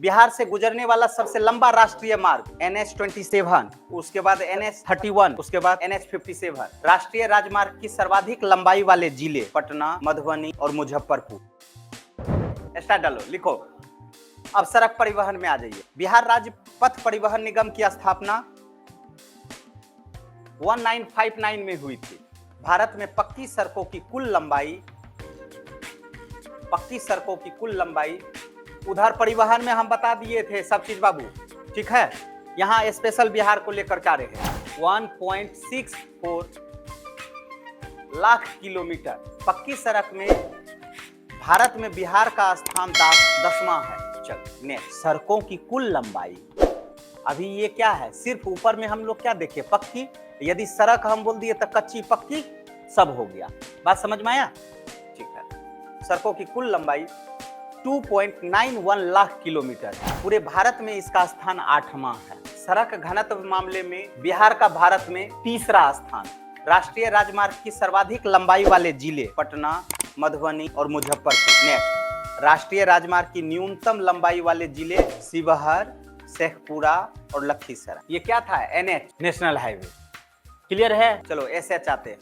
बिहार से गुजरने वाला सबसे लंबा राष्ट्रीय मार्ग NH-27, उसके बाद NH-31, उसके बाद NH-57। राष्ट्रीय राजमार्ग की सर्वाधिक लंबाई वाले जिले पटना, मधुबनी और मुजफ्फरपुर। स्टार्ट डालो, लिखो। अब सड़क परिवहन में आ जाइए। बिहार राज्य पथ परिवहन निगम की स्थापना 1959 में हुई थी। भारत में पक्की सड़कों की कुल लंबाई उधर परिवहन में हम बता दिए थे सब चीज बाबू, ठीक है। यहाँ स्पेशल बिहार को लेकर के आ रहे हैं 1.64 लाख किलोमीटर। पक्की सड़क में भारत में बिहार का स्थान 10वां है। चल नेक्स्ट, सड़कों की कुल लंबाई। अभी ये क्या है, सिर्फ ऊपर में हम लोग क्या देखे, पक्की। यदि सड़क हम बोल दिए तो कच्ची पक्की सब हो गया। बात समझ में आया? ठीक है। सड़कों की कुल लंबाई 2.91 लाख किलोमीटर है। पूरे भारत में इसका स्थान 8वां है। सड़क घनत्व मामले में बिहार का भारत में 3रा स्थान। राष्ट्रीय राजमार्ग की सर्वाधिक लंबाई वाले जिले पटना, मधुबनी और मुजफ्फरपुर। नेक्स्ट, राष्ट्रीय राजमार्ग की न्यूनतम लंबाई वाले जिले शिवहर, शेखपुरा और लखीसराय। ये क्या था? NH, national highway. क्लियर है? चलो SH आते हैं,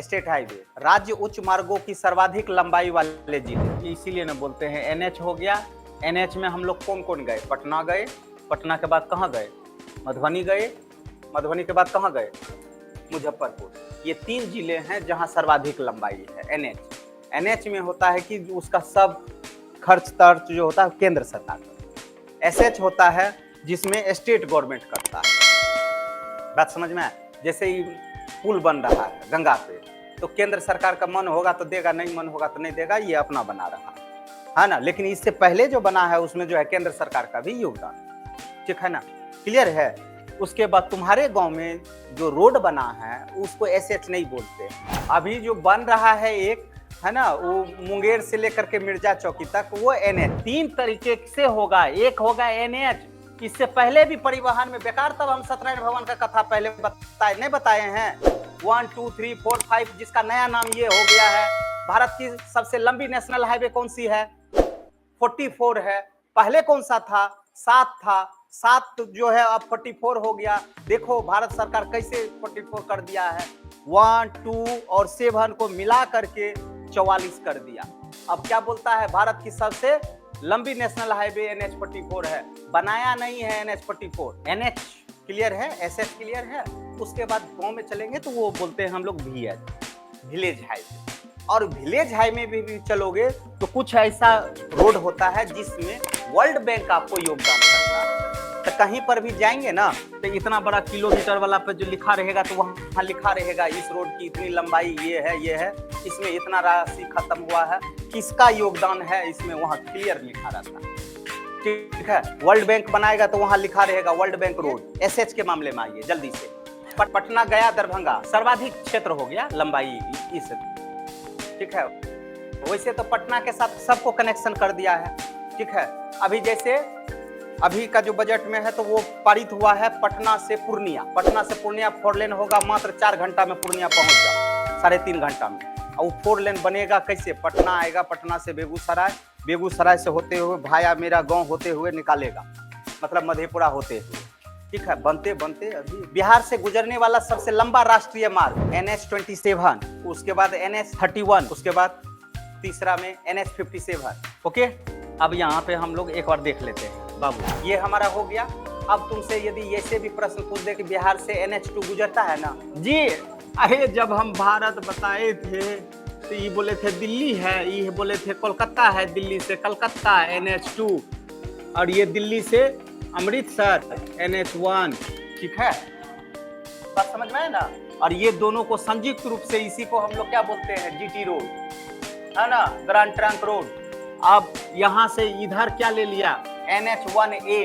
स्टेट हाईवे। राज्य उच्च मार्गों की सर्वाधिक लंबाई वाले जिले, इसीलिए ना बोलते हैं NH हो गया। NH में हम लोग कौन कौन गए? पटना गए, पटना के बाद कहाँ गए? मधुबनी गए, मधुबनी के बाद कहाँ गए? मुजफ्फरपुर। ये 3 जिले हैं जहां सर्वाधिक लंबाई है। NH में होता है कि उसका सब खर्च तर्च जो होता है केंद्र सरकार का। SH होता है जिसमें स्टेट गवर्नमेंट करता है। बात समझ में आया? जैसे ही पुल बन रहा है गंगा पे, तो केंद्र सरकार का मन होगा तो देगा, नहीं मन होगा तो नहीं देगा, ये अपना बना रहा है ना। लेकिन इससे पहले जो बना है उसमें जो है केंद्र सरकार का भी योगदान, ठीक है ना। क्लियर है? उसके बाद तुम्हारे गांव में जो रोड बना है उसको SH नहीं बोलते। अभी जो बन रहा है एक, है ना, वो मुंगेर से लेकर के मिर्जा चौकी तक, वो NH 3 तरीके से होगा। एक होगा NH, इससे पहले भी परिवहन में बेकार, तब हम सत्यनारायण भवन का कथा पहले नहीं बताए हैं। 1 2 3 4 5, जिसका नया नाम ये हो गया है। भारत की सबसे लंबी नेशनल हाईवे कौन सी है? 44 है। पहले कौन सा था? 7 था। 7 जो है अब 44 हो गया। देखो भारत सरकार कैसे 44 कर दिया है। 1 2 और 7 को मिला करके 44 कर दिया। अब क्या बोलता है? भारत की सबसे लंबी नेशनल हाईवे NH-44 है। बनाया नहीं है NH-44। NH क्लियर है, SH क्लियर है। उसके बाद गांव में चलेंगे तो वो बोलते हैं हम लोग VH, विलेज हाईवे। और विलेज हाईवे में भी चलोगे तो कुछ ऐसा रोड होता है जिसमें वर्ल्ड बैंक आपको योगदान करता है। तो कहीं पर भी जाएंगे ना तो इतना बड़ा किलोमीटर वाला पे जो लिखा रहेगा तो वहाँ लिखा रहेगा इस रोड की इतनी लंबाई ये है, इसमें इतना राशि खत्म हुआ है, किसका योगदान है इसमें, वहाँ क्लियर लिखा रहता है। ठीक है। वर्ल्ड बैंक बनाएगा तो वहाँ लिखा रहेगा वर्ल्ड बैंक रोड। SH के मामले में आइए जल्दी से। पटना गया दरभंगा सर्वाधिक क्षेत्र हो गया लंबाई इस, ठीक है। वैसे तो पटना के साथ सबको कनेक्शन कर दिया है, ठीक है। अभी जैसे अभी का जो बजट में है तो वो पारित हुआ है पटना से पूर्णिया 4 लेन होगा। मात्र 4 घंटा में पूर्णिया पहुंच जाओ, 3.5 घंटा में। और वो 4 लेन बनेगा कैसे? पटना आएगा, पटना से बेगूसराय, बेगूसराय से होते हुए भाया मेरा गांव होते हुए निकालेगा, मतलब मधेपुरा होते हुए, ठीक है। बनते बनते अभी बिहार से गुजरने वाला सबसे लंबा राष्ट्रीय मार्ग NH-27, उसके बाद NH-31, उसके बाद तीसरा में NH-57। ओके। अब यहाँ पे हम लोग एक बार देख लेते हैं बाबू, ये हमारा हो गया। अब तुमसे यदि ऐसे भी प्रश्न पूछ दे कि बिहार से NH-2 गुजरता है ना जी, अरे जब हम भारत बताए थे तो ये बोले थे दिल्ली है, ये बोले थे कोलकाता है, दिल्ली से कलकत्ता NH-2, और ये दिल्ली से अमृतसर NH-1, ठीक है। बात समझ में है ना। और ये दोनों को संयुक्त रूप से इसी को हम लोग क्या बोलते हैं? GT रोड, है ना, ग्रांड ट्रंक रोड। अब यहाँ से इधर क्या ले लिया? NH-1A,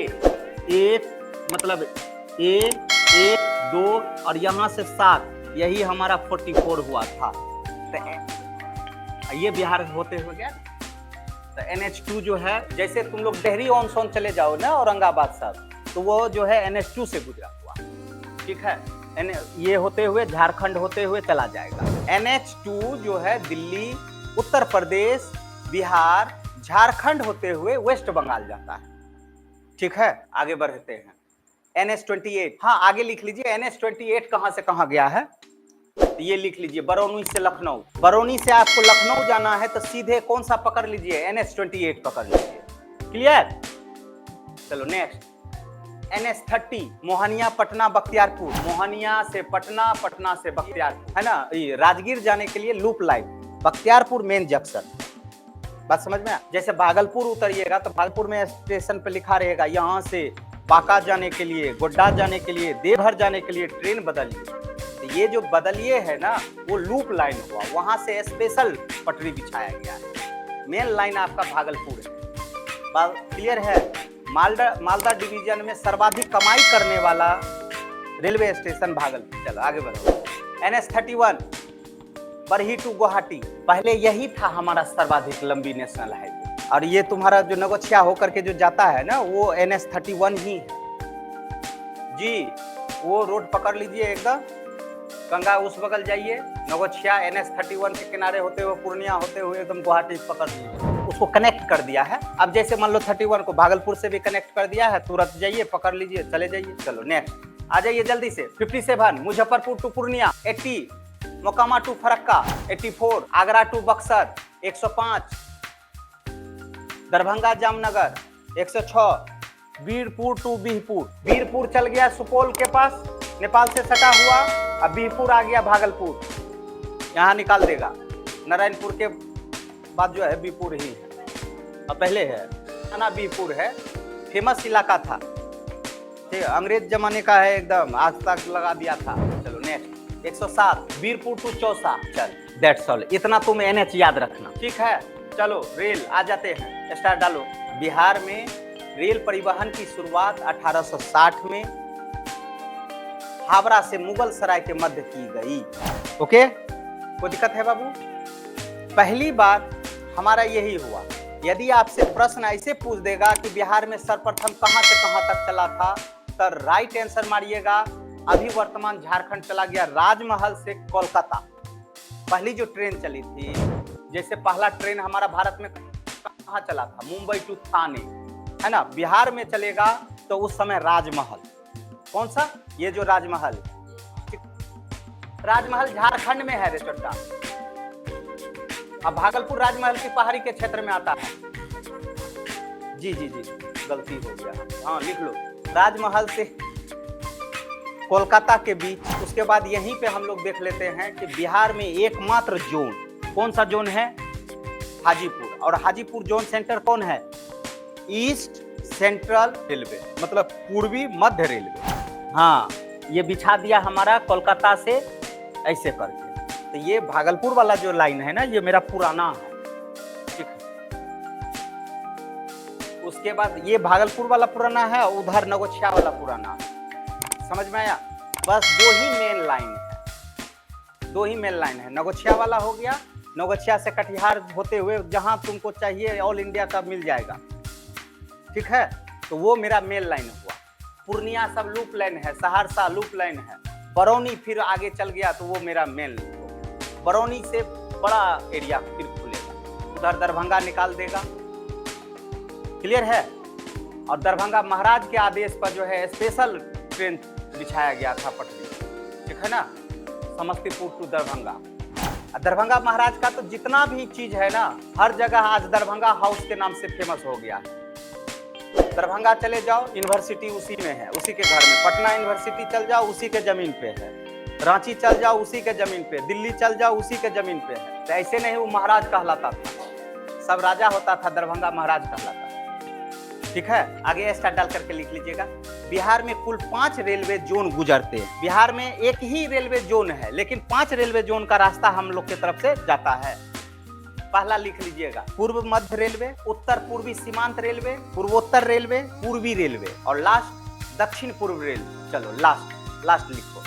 एक मतलब A 1 2 और यहाँ से 7, यही हमारा 44 हुआ था। तो ये बिहार होते हुए गया। तो NH-2 जो है, जैसे तुम लोग डेहरी ऑन सोन चले जाओ ना औरंगाबाद सब, तो वो जो है NH-2 से गुजरा हुआ, ठीक है। ये होते हुए झारखंड होते हुए चला जाएगा। NH-2 जो है दिल्ली, उत्तर प्रदेश, बिहार, झारखंड होते हुए वेस्ट बंगाल जाता है। ठीक है, आगे बढ़ते हैं। NH-28, हाँ आगे लिख लीजिए। NH-28 कहां से कहां गया है, ये लिख लीजिए, बरौनी से लखनऊ। बरौनी से आपको लखनऊ जाना है तो सीधे कौन सा पकड़ लीजिए, NH-28 पकड़ लीजिए। क्लियर, चलो नेक्स्ट। NH-30 मोहनिया पटना बख्तियारपुर, मोहनिया से पटना, पटना से बख्तियारपुर, है ना, ये राजगीर जाने के लिए loop line, Bakhtiyarpur main junction. बात समझ में आया? जैसे भागलपुर उतरिएगा तो भागलपुर में स्टेशन पे लिखा रहेगा यहाँ से बांका जाने के लिए, गोड्डा जाने के लिए, देवघर जाने के लिए ट्रेन बदलिए। तो ये जो बदलिए है ना, वो लूप लाइन हुआ, वहां से स्पेशल पटरी बिछाया गया है। मेन लाइन आपका भागलपुर है। बात क्लियर है? मालदा डिवीजन में सर्वाधिक कमाई करने वाला रेलवे स्टेशन भागलपुर। चलो आगे बढ़ो। NH-31 बरही टू गुवाहाटी, पहले यही था हमारा सर्वाधिक लंबी नेशनल हाईवे, और ये तुम्हारा जो नगोछिया होकर के जो जाता है ना, वो NH-31 ही है जी। वो रोड पकड़ लीजिए एकदम, गंगा उस बगल जाइए, नगोछिया NH-31 के किनारे होते हुए पूर्णिया होते हुए एकदम गुवाहाटी पकड़ लीजिए, उसको कनेक्ट कर दिया है। अब जैसे मान लो 31 को भागलपुर से भी कनेक्ट कर दिया है, तुरंत जाइए पकड़ लीजिए, चले जाइए। चलो नेक्स्ट आ जाइए जल्दी से। 57 Muzaffarpur to Purnia, 80 Mokama to Farakka, 84 Agra to Buxar, 105 Darbhanga Jamnagar, 106 Birpur to Bihpur. Birpur चल गया सुपौल के पास, नेपाल से सटा हुआ, अब बिहपुर आ गया भागलपुर, यहाँ निकाल देगा। नारायणपुर के बाद जो है बिहपुर ही है, अब पहले है ना बिहपुर है, फेमस इलाका था, ठीक, अंग्रेज जमाने का है एकदम, आज तक लगा दिया था। चलो नेक्स्ट 107 बीरपुर टू चौसा। चल दैट्स ऑल, इतना तुम NH याद रखना, ठीक है। चलो रेल आ जाते हैं, स्टार डालो। बिहार में रेल परिवहन की शुरुआत 1860 में हावड़ा से मुगल सराय के मध्य की गई। ओके, कोई दिक्कत है बाबू? पहली बार हमारा यही हुआ। यदि आपसे प्रश्न ऐसे पूछ देगा कि बिहार में सर्वप्रथम कहां से कहां तक चला था, तो राइट आंसर मारिएगा। अभी वर्तमान झारखंड चला गया राजमहल से कोलकाता। पहली जो ट्रेन चली थी, जैसे पहला ट्रेन हमारा भारत में कहां चला था, मुंबई टू थाने, है ना, बिहार में चलेगा तो उस समय राजमहल। कौन सा? ये जो राजमहल, राजमहल झारखंड में है रे चट्टा। अब भागलपुर राजमहल की पहाड़ी के क्षेत्र में आता है। जी जी जी, गलती हो गया, हाँ लिख लो। राजमहल से कोलकाता के बीच, उसके बाद यहीं पे हम लोग देख लेते हैं कि बिहार में एकमात्र जोन, कौन सा जोन है? हाजीपुर। और हाजीपुर जोन सेंटर कौन है? ईस्ट सेंट्रल रेलवे, मतलब पूर्वी मध्य रेलवे। हाँ, ये बिछा दिया हमारा कोलकाता से ऐसे करके। तो ये भागलपुर वाला जो लाइन है ना, ये मेरा पुराना है, ठीक है। उसके बाद ये भागलपुर वाला पुराना है, उधर नगोछिया वाला पुराना है। समझ में आया? बस दो ही मेन लाइन है, दो ही मेन लाइन है। नगोछिया वाला हो गया, नगोछिया से कटिहार होते हुए जहां तुमको चाहिए ऑल इंडिया का मिल जाएगा, ठीक है। तो वो मेरा मेन लाइन हुआ। पूर्णिया सब लूप लाइन है, सहरसा लूप लाइन है, बरौनी फिर आगे चल गया तो वो मेरा मेन। बरौनी से बड़ा एरिया फिर खुलेगा, उधर दरभंगा निकाल देगा। क्लियर है? और दरभंगा महाराज के आदेश पर जो है स्पेशल ट्रेन बिछाया गया था पटरी, ठीक है ना, समस्तीपुर टू दरभंगा। दरभंगा महाराज का तो जितना भी चीज है ना, हर जगह आज दरभंगा हाउस के नाम से फेमस हो गया है। दरभंगा चले जाओ, यूनिवर्सिटी उसी में है, उसी के घर में। पटना यूनिवर्सिटी चल जाओ, उसी के जमीन पे है। रांची चल जाओ, उसी के जमीन पे। दिल्ली चल जाओ, उसी के जमीन पे है। तो ऐसे नहीं वो महाराज कहलाता था, सब राजा होता था, दरभंगा महाराज कहलाता था, ठीक है। आगे स्टार डाल करके लिख लीजिएगा। बिहार में कुल 5 रेलवे जोन गुजरते हैं। बिहार में एक ही रेलवे जोन है, लेकिन 5 रेलवे जोन का रास्ता हम लोग की तरफ से जाता है। पहला लिख लीजिएगा, पूर्व मध्य रेलवे, उत्तर पूर्वी सीमांत रेलवे, पूर्वोत्तर रेलवे, पूर्वी रेलवे, और लास्ट दक्षिण पूर्व रेलवे। चलो लास्ट लिखो।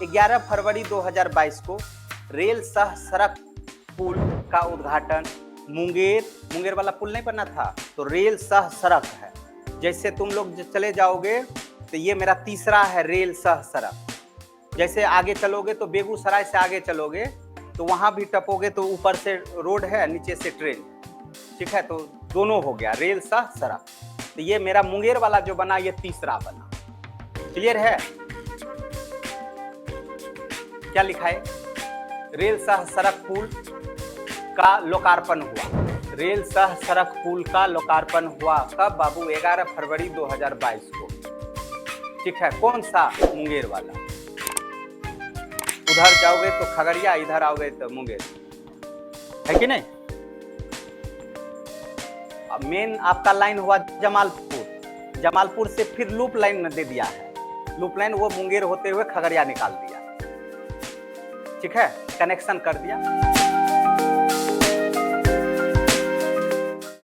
11 फरवरी 2022 को रेल सह सड़क पुल का उद्घाटन मुंगेर वाला पुल नहीं बनना था, तो रेल सह सड़क है। जैसे तुम लोग चले जाओगे तो ये मेरा तीसरा है रेल सह सड़क। जैसे आगे चलोगे तो बेगूसराय से आगे चलोगे तो वहां भी टपोगे तो ऊपर से रोड है, नीचे से ट्रेन, ठीक है। तो दोनों हो गया, रेल सह सड़क। तो ये मेरा मुंगेर वाला जो बना ये तीसरा बना। क्लियर है? क्या लिखा है? रेल सह सड़क पुल का लोकार्पण हुआ। रेल सह सड़क पुल का लोकार्पण हुआ कब बाबू? 11 फरवरी 2022 को। ठीक है, कौन सा? मुंगेर वाला। उधर जाओगे तो खगड़िया, इधर आओगे तो मुंगेर, है कि नहीं? अब मेन आपका लाइन हुआ जमालपुर। जमालपुर से फिर लूप लाइन दे दिया है। लूप लाइन वो मुंगेर होते हुए खगड़िया निकाल दिया। ठीक है, कनेक्शन कर दिया।